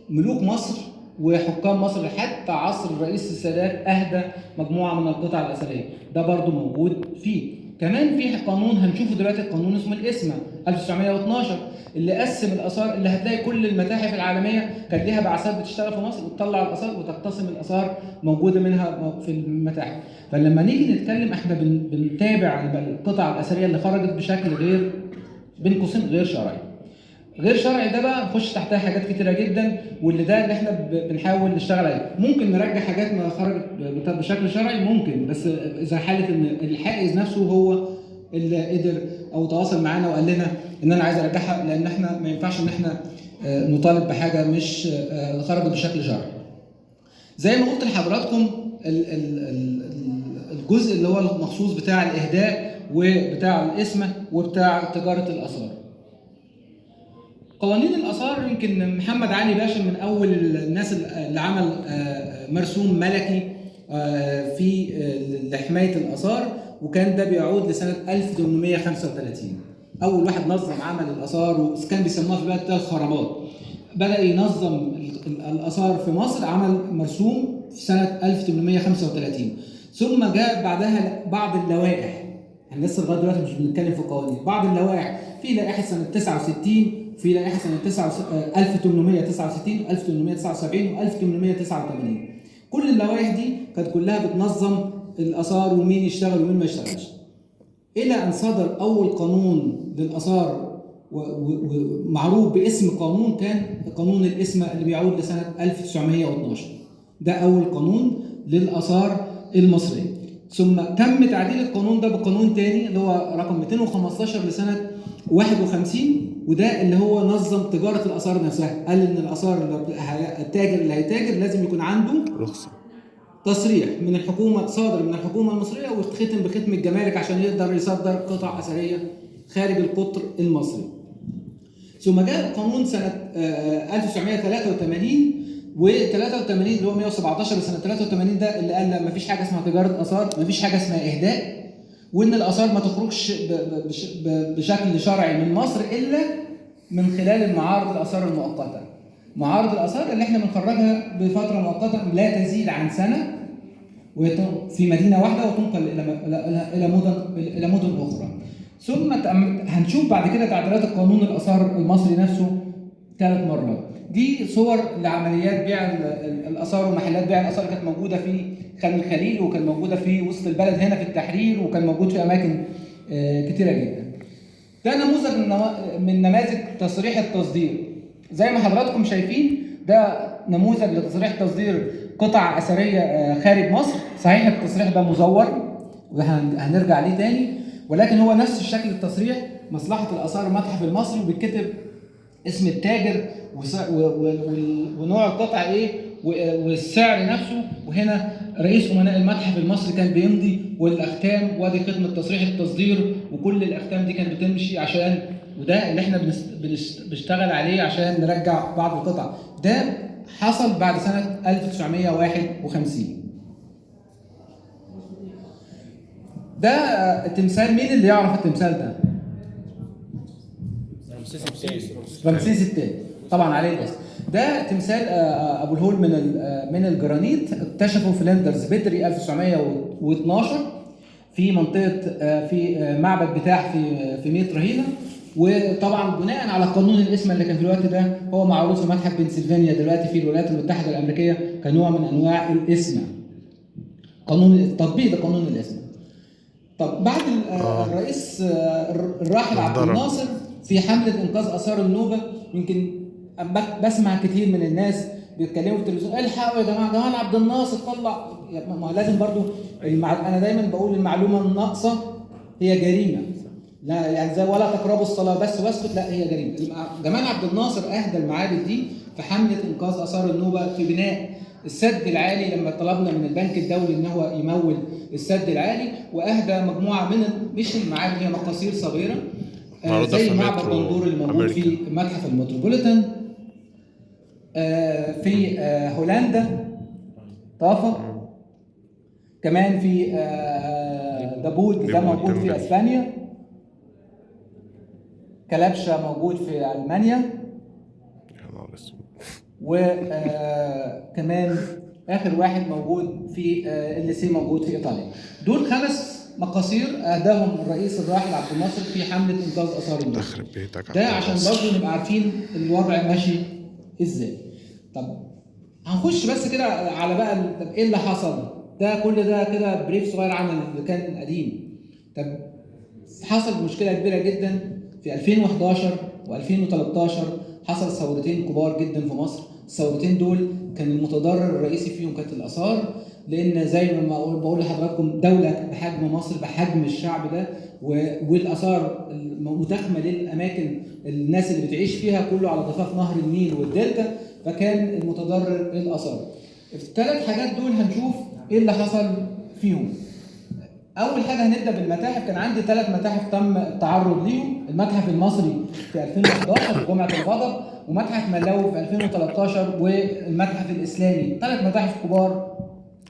ملوك مصر وحكام مصر حتى عصر الرئيس السادات اهدى مجموعه من القطع الاثريه، ده برضو موجود فيه. كمان في قانون هنشوفه دلوقتي، القانون اسمه الاسمه 1912 اللي قسم الاثار، اللي هتلاقي كل المتاحف العالميه كان ليها بعثات بتشتغل في مصر وتطلع الاثار وتقتسم الاثار موجوده منها في المتاحف. فلما نيجي نتكلم احنا بنتابع القطع الاثريه اللي خرجت بشكل غير، بين قوسين، غير شرعي. غير شرعي ده بقى نخش تحتها حاجات كتيره جدا، واللي ده اللي احنا بنحاول نشتغل عليه. ممكن نرجع حاجات ما خرجت بشكل شرعي ممكن، بس اذا حاله ان الحائز نفسه هو اللي قدر او تواصل معانا وقال لنا ان انا عايز ارجعها، لان احنا ما ينفعش ان احنا نطالب بحاجه مش خرجت بشكل شرعي. زي ما قلت لحضراتكم الجزء اللي هو المخصوص بتاع الاهداء وبتاع الاسمه وبتاع تجاره الاثار. قوانين الآثار يمكن محمد علي باشا من أول الناس اللي عمل مرسوم ملكي في لحماية الآثار، وكان ده بيعود لسنة 1835. أول واحد نظم عمل الآثار، وكان بيسموها في الوقت ده الخرابات. بدأ ينظم الآثار في مصر، عمل مرسوم في سنة 1835. ثم جاء بعدها بعض اللوائح، احنا لسه لغايه دلوقتي مش بنتكلم في قوانين، بعض اللوائح. في لائحه سنه 69، في لائحه سنه 1869 1879 و1889. كل اللوائح دي كانت كلها بتنظم الاثار ومين يشتغل ومين ما يشتغلش، الى ان صدر اول قانون للاثار ومعروف باسم قانون، كان قانون الاسمه اللي بيعود لسنه 1912. ده اول قانون للاثار المصريه. ثم تم تعديل القانون ده بقانون تاني اللي هو رقم 215 لسنه 51، وده اللي هو نظم تجاره الاثار نفسها. قال ان الاثار التاجر اللي هيتاجر لازم يكون عنده رخصة، تصريح من الحكومه، صادر من الحكومه المصريه ويتختم بختم الجمارك عشان يقدر يصدر قطع اثريه خارج القطر المصري. ثم جاء القانون سنه 1983 و83 اللي هو 117 لسنه 83، ده اللي قال لا، مفيش حاجه اسمها تجاره اثار، مفيش حاجه اسمها اهداء، وان الاثار ما تخرجش بشكل شرعي من مصر الا من خلال المعارض الاثار المؤقته. معارض الاثار اللي احنا بنخرجها بفتره مؤقته لا تزيد عن سنه، في مدينه واحده وتنقل الى مدن اخرى. ثم هنشوف بعد كده تعديلات القانون الاثار المصري نفسه 3 مرات. دي صور لعمليات بيع الاثار ومحلات بيع الاثار كانت موجوده في خان الخليل، وكان موجوده في وسط البلد هنا في التحرير، وكان موجود في اماكن كتيره جدا. ده نموذج من نماذج تصريح التصدير. زي ما حضراتكم شايفين ده نموذج لتصريح تصدير قطع اثريه خارج مصر. صحيح التصريح ده مزور وهنرجع ليه تاني، ولكن هو نفس الشكل التصريح، مصلحه الاثار المتحف المصري، وبيتكتب اسم التاجر ونوع القطع ايه والسعر نفسه، وهنا رئيس امناء المتحف المصري كان بيمضي، والاختام، وادي ختم تصريح التصدير، وكل الاختام دي كانت بتمشي عشان، وده اللي احنا بنشتغل عليه عشان نرجع بعض القطع. ده حصل بعد سنه 1951. ده تمثال، مين اللي يعرف التمثال ده؟ رمسيس الثاني طبعا عليه الاسم. ده تمثال ابو الهول من الجرانيت، اكتشفه فلندرز بيتري 1912 في منطقه في معبد بتاع في ميت رهينه. وطبعا بناء على قانون الاسم اللي كان في الوقت ده، هو معروض في متحف بنسلفانيا دلوقتي في الولايات المتحده الامريكيه كنوع من انواع الاسم، قانون تطبيق لقانون الاسم. طب بعد الرئيس الراحل عبد الناصر في حمله انقاذ اثار النوبه، يمكن بسمع كتير من الناس بيتكلموا في التلفزيون الحقوا يا جماعه جمال عبد الناصر طلع، ما لازم برضو انا دايما بقول المعلومه الناقصه هي جريمه. لا يعني زي ولا تقربوا الصلاه بس واسكت، لا هي جريمه. جمال عبد الناصر اهدى المعابد دي في حمله انقاذ اثار النوبه، في بناء السد العالي لما طلبنا من البنك الدولي ان هو يمول السد العالي، واهدى مجموعه من مش المعابد، هي مقاصير صغيره زي معبد دندور اللي موجود في متحف المتروبوليتان في هولندا طافا، كمان في دابود ده موجود في اسبانيا، كلبشه موجود في المانيا، وكمان اخر واحد موجود في الليسيه موجود في ايطاليا. دول 5 مقاصير اهداهم الرئيس الراحل عبد الناصر في حمله انقاذ اثار النصر. ده عشان برضه نبقى عارفين الوضع ماشي ازاي. طب هنخش بس كده على بقى طب ايه اللي حصل؟ ده كل ده كده بريف صغير عن اللي كان قديم. طب حصل مشكله كبيره جدا في 2011 و2013. حصل ثورتين كبار جدا في مصر. الثورتين دول كان المتضرر الرئيسي فيهم كانت الاثار، لان زي ما بقول لحضراتكم دوله بحجم مصر بحجم الشعب ده والاثار المتاخمه للاماكن الناس اللي بتعيش فيها كله على ضفاف نهر النيل والدلتا، فكان المتضرر الاثار. ال3 حاجات دول هنشوف ايه اللي حصل فيهم. اول حاجه هنبدا بالمتاحف. كان عندي 3 متاحف تم التعرض ليهم. المتحف المصري في 2011 في جمعه الغضب، ومتحف ملاوي في 2013، والمتحف الاسلامي. 3 متاحف كبار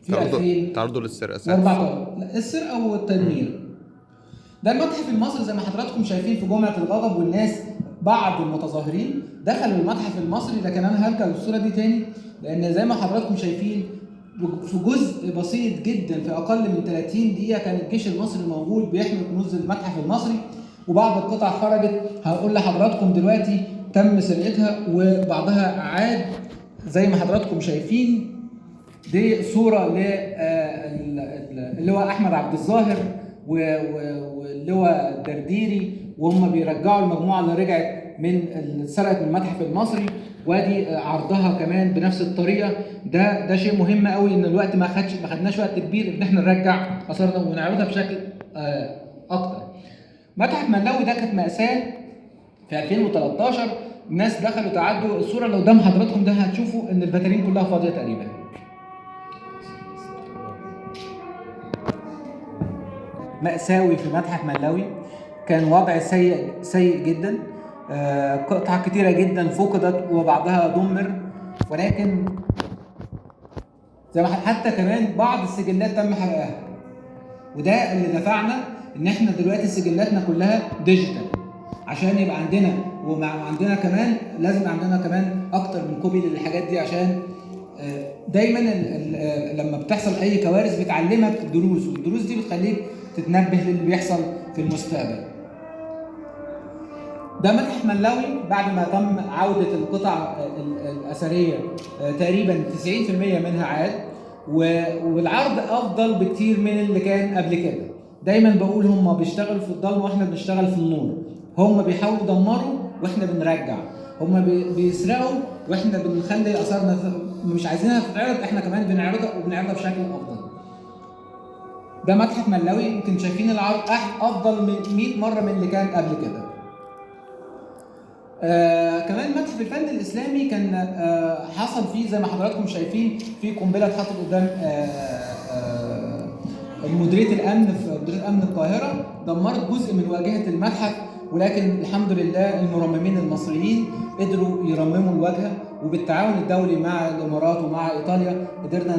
في 2000 تعرضوا للسرقه 14. السرقه والتدمير. ده المتحف المصري زي ما حضراتكم شايفين في جمعه الغضب، والناس بعض المتظاهرين دخلوا المتحف المصري. لكن انا هرجع للصوره دي تاني، لان زي ما حضراتكم شايفين في جزء بسيط جدا في اقل من 30 دقيقه كان الجيش المصري موجود بيحمي كنوز المتحف المصري، وبعض القطع خرجت. هقول لحضراتكم دلوقتي تم سرقتها وبعضها عاد زي ما حضراتكم شايفين. دي صوره اللواء احمد عبد الظاهر واللواء الدرديري وهم بيرجعوا المجموعه اللي رجعت من سرقت من المتحف المصري، وادي عرضها كمان بنفس الطريقه. ده شيء مهم قوي ان الوقت ما خدناش وقت كبير ان احنا نرجع اثارنا ونعرضها بشكل اكتر. متحف ملاوي ده كانت مأساة في 2013. الناس دخلوا تعدوا. الصوره اللي قدام حضراتكم ده هتشوفوا ان البتارين كلها فاضيه تقريبا. مأساوي في متحف ملاوي. كان وضع سيء جدا. قطع كتيرة جدا فقدت وبعضها دمر، ولكن زي ما حتى كمان بعض السجلات تم حرقها. وده اللي دفعنا ان احنا دلوقتي سجلاتنا كلها ديجيتال، عشان يبقى عندنا وعندنا كمان لازم عندنا كمان اكتر من كوبي للحاجات دي، عشان دايما لما بتحصل اي كوارث بتعلمك دروس، والدروس دي بتخليك تتنبه للي بيحصل في المستقبل. ده متحف ملاوي بعد ما تم عودة القطع الأثرية تقريبا 90% منها عاد، والعرض أفضل بكتير من اللي كان قبل كده. دايما بقول هم بيشتغلوا في الضلمة واحنا بنشتغل في النور. هم بيحاولوا يدمروا واحنا بنرجع. هم بيسرقوا واحنا بنخلي آثارنا مش عايزينها تتعرض، احنا كمان بنعرضها وبنعرضها بشكل أفضل. ده متحف ملاوي يمكن شايفين العرض أفضل من 100 مرة من اللي كان قبل كده. كمان متحف الفن الاسلامي كان حصل فيه زي ما حضراتكم شايفين في قنبله اتحطت قدام مديريه الامن في مديريه امن القاهره، دمرت جزء من واجهه المتحف، ولكن الحمد لله المرممين المصريين قدروا يرمموا الواجهه، وبالتعاون الدولي مع الامارات ومع ايطاليا قدرنا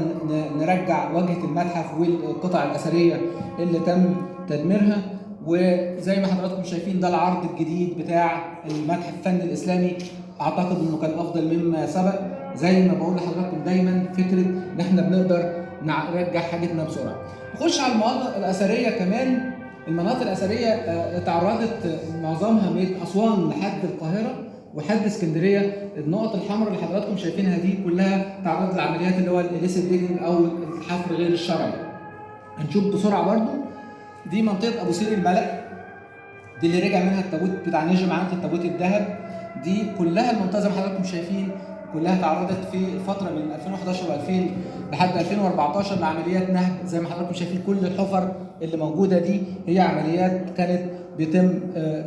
نرجع واجهه المتحف والقطع الاثريه اللي تم تدميرها. وزي ما حضراتكم شايفين ده العرض الجديد بتاع المتحف الفن الاسلامي. اعتقد انه كان افضل مما سبق. زي ما بقول لحضراتكم دايما فكره ان احنا بنقدر نرجع حاجتنا بسرعه. نخش على المناطق الاثريه كمان. المناطق الاثريه اتعرضت معظمها من اسوان لحد القاهره ولحد اسكندريه. النقط الحمراء اللي حضراتكم شايفينها دي كلها تعرضت لعمليات اللي هو الإليسيت ديجنج او الحفر غير الشرعي. هنشوف بسرعه برضو. دي منطقه ابو سير الملك، دي اللي رجع منها التابوت بتاع نجم عنت التابوت الذهب. دي كلها المنطقه زي ما حضراتكم شايفين كلها تعرضت في الفتره من 2011 و2000 لحد 2014 لعمليات نهب. زي ما حضراتكم شايفين كل الحفر اللي موجوده دي هي عمليات كانت بيتم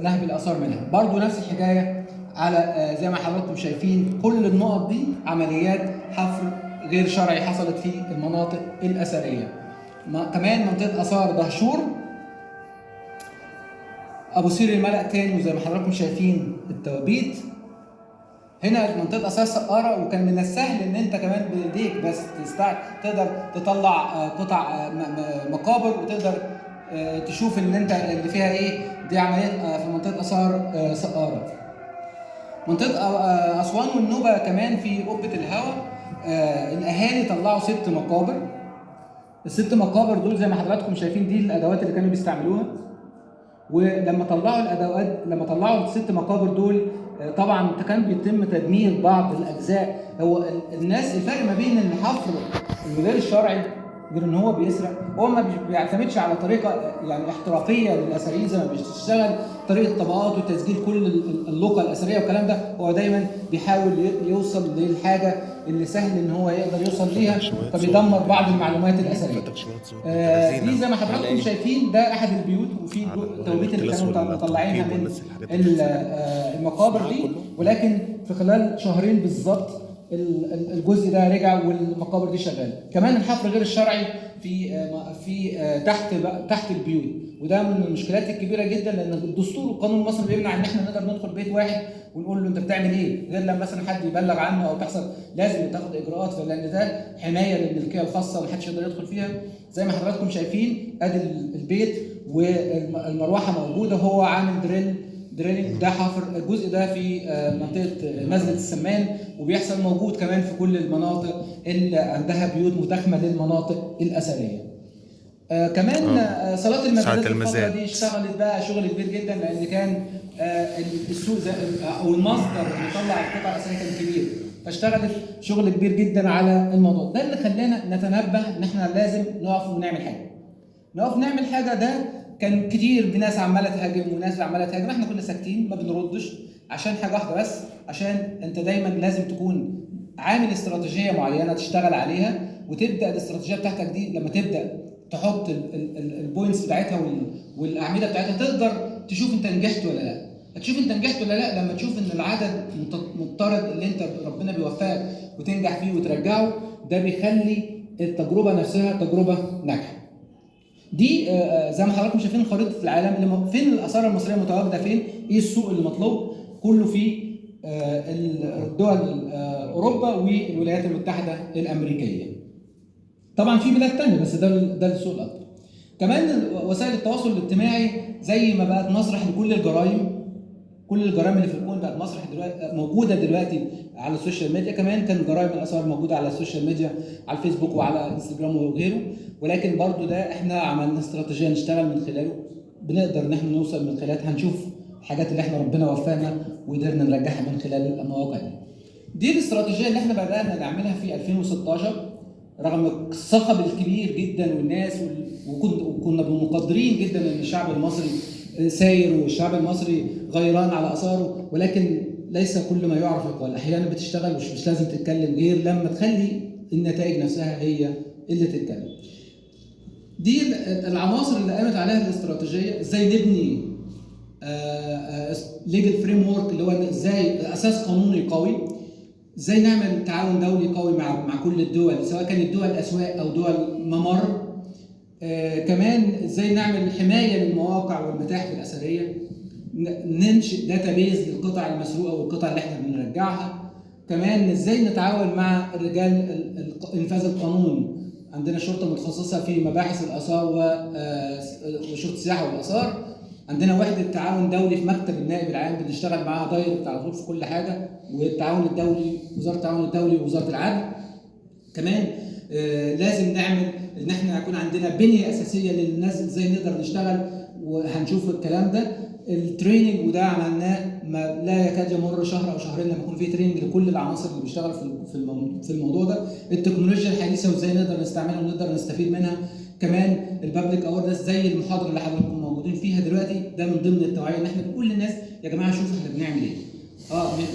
نهب الاثار منها. برضو نفس الحكايه على زي ما حضراتكم شايفين كل النقط دي عمليات حفر غير شرعي حصلت في المناطق الاثريه. كمان منطقه اثار دهشور، ابو سير الملك تاني، وزي ما حضراتكم شايفين التوابيت. هنا منطقه اثار سقاره، وكان من السهل ان انت كمان بايديك بس تقدر تطلع قطع مقابر وتقدر تشوف ان انت اللي فيها ايه. دي عمليات في منطقه اثار سقاره. منطقه اسوان والنوبه كمان في قبه الهواء الاهالي طلعوا 6 مقابر. ال6 مقابر دول زي ما حضراتكم شايفين دي الادوات اللي كانوا بيستعملوها. ولما طلعوا الادوات، لما طلعوا ال6 مقابر دول طبعا كان بيتم تدمير بعض الاجزاء. هو الناس الفرق ما بين الحفر الغير الشرعي غير ان هو بيسرق، هو ما بيعتمدش على طريقه يعني احترافيه للاثريين زي ما بيشتغل طريقه طبقات وتسجيل كل اللوقه الاثريه والكلام ده. هو دايما بيحاول يوصل للحاجه اللي سهل ان هو يقدر يوصل ليها، فبيدمر بعض المعلومات الاثريه. دي زي ما حضراتكم شايفين ده احد البيوت، وفي التوبيت اللي كانوا مطلعينها من المقابر دي، ولكن في خلال شهرين بالظبط الجزء ده رجع والمقابر دي شغاله. كمان الحفر غير الشرعي في تحت البيوت، وده من المشكلات الكبيره جدا، لان الدستور والقانون المصري بيمنع ان احنا نقدر ندخل بيت واحد ونقول له انت بتعمل ايه، غير لما مثلا حد يبلغ عنه او تحصل لازم تاخد اجراءات، لان ده حمايه للملكيه الخاصه ومحدش يقدر يدخل فيها. زي ما حضراتكم شايفين ادي البيت والمروحه موجوده، هو عامل دريلنج ده حفر الجزء ده في منطقه نزله السمان، وبيحصل موجود كمان في كل المناطق اللي عندها بيوت متاخمه للمناطق الاثريه. كمان صالات المزادات الفتره دي اشتغلت بقى شغل كبير جدا، لان كان السوق او المصدر اللي يطلع القطع الاثريه كان كبير، فاشتغلت شغل كبير جدا على الموضوع ده، اللي خلانا نتنبه ان احنا لازم نقف ونعمل حاجه. نقف نعمل حاجه ده كان كتير ناس عماله تهاجم وناس عماله تهاجم، احنا كنا ساكتين ما بنردش عشان حاجه واحده بس، عشان انت دايما لازم تكون عامل استراتيجيه معينه تشتغل عليها، وتبدا الاستراتيجيه بتاعتك دي لما تبدا تحط البوينتس بتاعتها والاعمده بتاعتها تقدر تشوف انت نجحت ولا لا. هتشوف انت نجحت ولا لا لما تشوف ان العدد مضطرد اللي انت ربنا بيوفقك وتنجح فيه وترجعه، ده بيخلي التجربه نفسها تجربه ناجحه. دي زي ما حضراتكم شايفين خريطه العالم اللي فين الاثار المصريه متواجده فين، ايه السوق اللي مطلوب، كله في الدول اوروبا والولايات المتحده الامريكيه. طبعا في بلاد ثانيه بس ده السوق الاكبر. كمان وسائل التواصل الاجتماعي زي ما بقت مسرح لكل الجرائم، كل الجرائم اللي في الكون بقت مسرح دلوقتي موجوده دلوقتي على السوشيال ميديا. كمان كان جرائم الاثار موجوده على السوشيال ميديا على الفيسبوك وعلى انستجرام وغيره، ولكن برضو ده احنا عملنا استراتيجيه نشتغل من خلاله، بنقدر ان احنا نوصل من خلالها، هنشوف الحاجات اللي احنا ربنا وفقنا وقدرنا نرجعها من خلال المواقع دي الاستراتيجيه اللي احنا بدانا نعملها في 2016 رغم الصخب الكبير جدا والناس وكنا مقدرين جدا ان الشعب المصري ساير والشعب المصري غيران على اثاره، ولكن ليس كل ما يعرف يقال. احيانا بتشتغل مش لازم تتكلم غير لما تخلي النتائج نفسها هي اللي تتكلم. دي العناصر اللي قامت عليها الاستراتيجيه، ازاي نبني ليجل فريم ورك اللي هو ازاي اساس قانوني قوي، ازاي نعمل تعاون دولي قوي مع كل الدول سواء كانت دول اسواق او دول ممر. كمان ازاي نعمل حمايه للمواقع والمتاحف الاثريه، ننشئ داتابيز للقطع المسروقه والقطع اللي احنا بنرجعها. كمان ازاي نتعاون مع رجال انفاذ القانون، عندنا شرطه متخصصه في مباحث الاثار وشرطه السياحه والاثار، عندنا وحده تعاون دولي في مكتب النائب العام بنشتغل معاها دايركت على طول في كل حاجه، والتعاون الدولي وزاره التعاون الدولي ووزاره العدل. كمان لازم نعمل ان احنا يكون عندنا بنيه اساسيه للناس ازاي نقدر نشتغل، وهنشوف الكلام ده. التريننج وده عملناه ما لا يكاد يمر شهر او شهرين لما يكون في تريننج لكل العناصر اللي بيشتغل في الموضوع ده. التكنولوجيا الحديثه وازاي نقدر نستعملها ونقدر نستفيد منها. كمان البابليك اويرنس زي المحاضره اللي حضراتكم موجودين فيها دلوقتي، ده من ضمن التوعيه ان احنا بنقول للناس يا جماعه شوفوا احنا بنعمل ايه.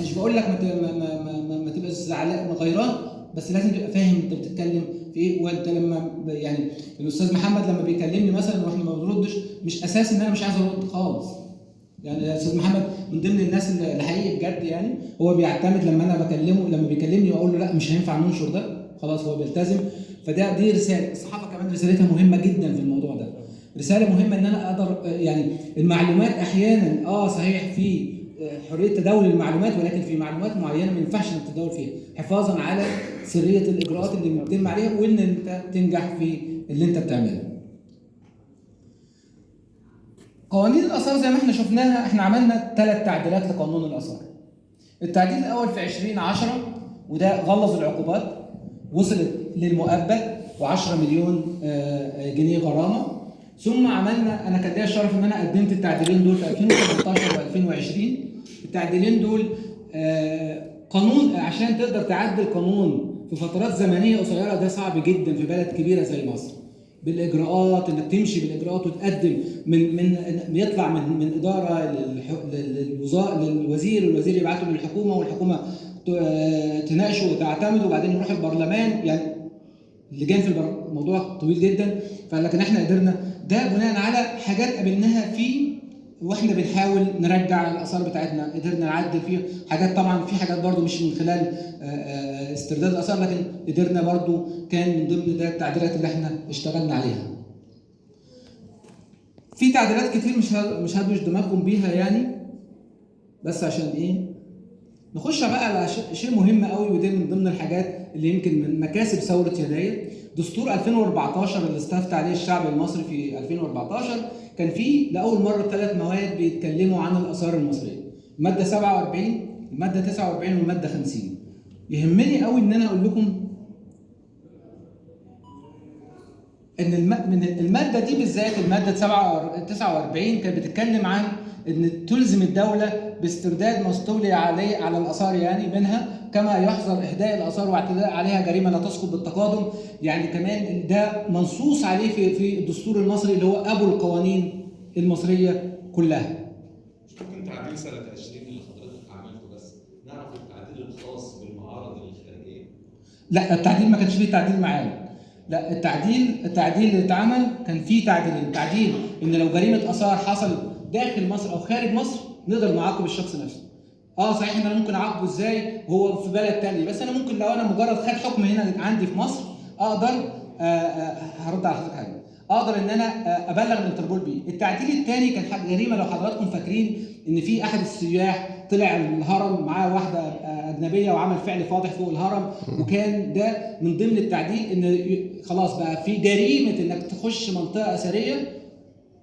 مش بقول لك ما تبقاش زعلان غيران، بس لازم تبقى فاهم انت بتتكلم في ايه. وانت لما يعني الاستاذ محمد لما بيكلمني مثلا واحنا ما بنردش، مش اساس ان انا مش عايز ارد خالص. يعني الاستاذ محمد من ضمن الناس اللي حقيقي بجد، يعني هو بيعتمد لما انا بكلمه، لما بيكلمني واقول له لا مش هينفع ننشر ده خلاص هو بيلتزم. دي رساله الصحافه كمان رسالتها مهمه جدا في الموضوع ده. رساله مهمه ان انا اقدر يعني المعلومات احيانا صحيح في حريه تداول المعلومات، ولكن في معلومات معينه ما ينفعش انك تتداول فيها حفاظا على سريه الاجراءات اللي بتتم عليها، وان انت تنجح في اللي انت بتعمله. قوانين الاثار زي ما احنا شفناها، احنا عملنا 3 تعديلات لقانون الاثار. التعديل الاول في 2010 وده غلظ العقوبات، وصلت للمؤبد و10 مليون جنيه غرامه. ثم عملنا، انا كان ليا الشرف ان انا قدمت التعديلين دول في 2018 و2020. التعديلين دول قانون، عشان تقدر تعدل قانون في فترات زمنيه قصيره ده صعب جدا في بلد كبيره زي مصر. بالاجراءات، انك تمشي بالاجراءات وتقدم من يطلع من اداره للوزير، والوزير يبعته للحكومه، والحكومه تناقشه وتعتمده، وبعدين يروح البرلمان. يعني اللجان في الموضوع طويل جدا. فلكن احنا قدرنا ده بناء على حاجات قابلناها فيه واحنا بنحاول نرجع الاثار بتاعتنا، قدرنا نعدل فيه حاجات. طبعا في حاجات برضو مش من خلال استرداد الاثار، لكن قدرنا برضو، كان من ضمن ده التعديلات اللي احنا اشتغلنا عليها. في تعديلات كتير مش هدوش دماغكم بيها يعني، بس عشان ايه نخش بقى على شيء مهم قوي، وده من ضمن الحاجات اللي يمكن من مكاسب ثوره يناير. دستور 2014 اللي استفتى عليه الشعب المصري في 2014 كان فيه لاول مره 3 مواد بيتكلموا عن الاثار المصريه، الماده 47، الماده 49، والماده 50. يهمني قوي ان انا اقول لكم ان من الماده دي بالذات، الماده 49 كانت بتتكلم عن ان تلزم الدوله باسترداد ما استولي عليه على الاثار، يعني منها كما يحظر اهداء الاثار واعتداء عليها جريمه لا تسقط بالتقادم. يعني كمان ده منصوص عليه في الدستور المصري اللي هو ابو القوانين المصريه كلها. مش ممكن تعديل سنه 20 اللي حضرتك عملته بس نعرف التعديل الخاص بالمعارض الخارجيه؟ لا، التعديل ما كانش فيه تعديل معانا. لا، التعديل اللي اتعمل كان فيه تعديلين. تعديل ان لو جريمه اثار حصلت داخل مصر او خارج مصر نقدر نعاقب الشخص نفسه. صحيح ان انا ممكن اعاقبه ازاي وهو في بلد تاني، بس انا ممكن لو انا مجرد خد حكم هنا عندي في مصر اقدر هرد على حضرتك حاجه، اقدر ان انا ابلغ الانتربول بيه. التعديل الثاني كان جريمه، لو حضراتكم فاكرين ان في احد السياح طلع الهرم معاه واحده اجنبيه وعمل فعل فاضح فوق الهرم، وكان ده من ضمن التعديل ان خلاص بقى في جريمه انك تخش منطقه اثريه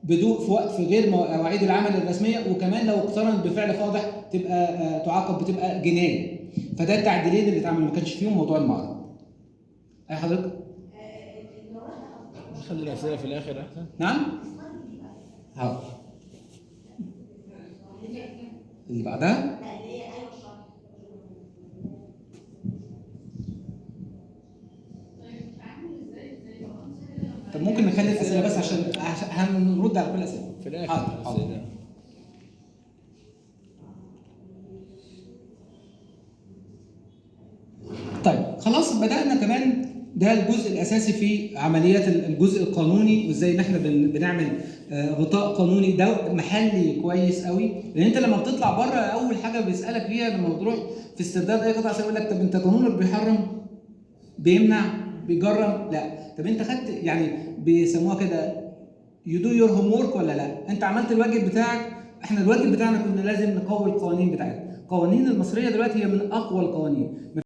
بدون في وقت في غير مواعيد العمل الرسميه، وكمان لو اقترن بفعل فاضح تبقى تعاقب، بتبقى جنايه. فده التعديلين اللي اتعملوا، ما كانش فيهم موضوع المعارضه. اي حضرتك؟ خلي الأسئلة في الآخر أحسن. نعم؟ حاضر. اللي بعدها؟ طب ممكن نخلي الأسئلة بس عشان هنرد على كل الأسئلة في الآخر. حاضر. طيب خلاص، بدأنا كمان ده الجزء الاساسي في عمليات الجزء القانوني، وازاي ان احنا بنعمل غطاء قانوني ده محلي كويس قوي. لان انت لما بتطلع بره اول حاجه بيسالك فيها لما بتروح في استرداد اي قطعه يقول لك طب انت قانونك بيحرم، بيمنع، بيجرم؟ لا. طب انت خدت، يعني بيسموها كده يو دو يور هوم ورك ولا لا؟ انت عملت الواجب بتاعك. احنا الواجب بتاعنا كنا لازم نقوي القوانين بتاعتنا. القوانين المصريه دلوقتي هي من اقوى القوانين.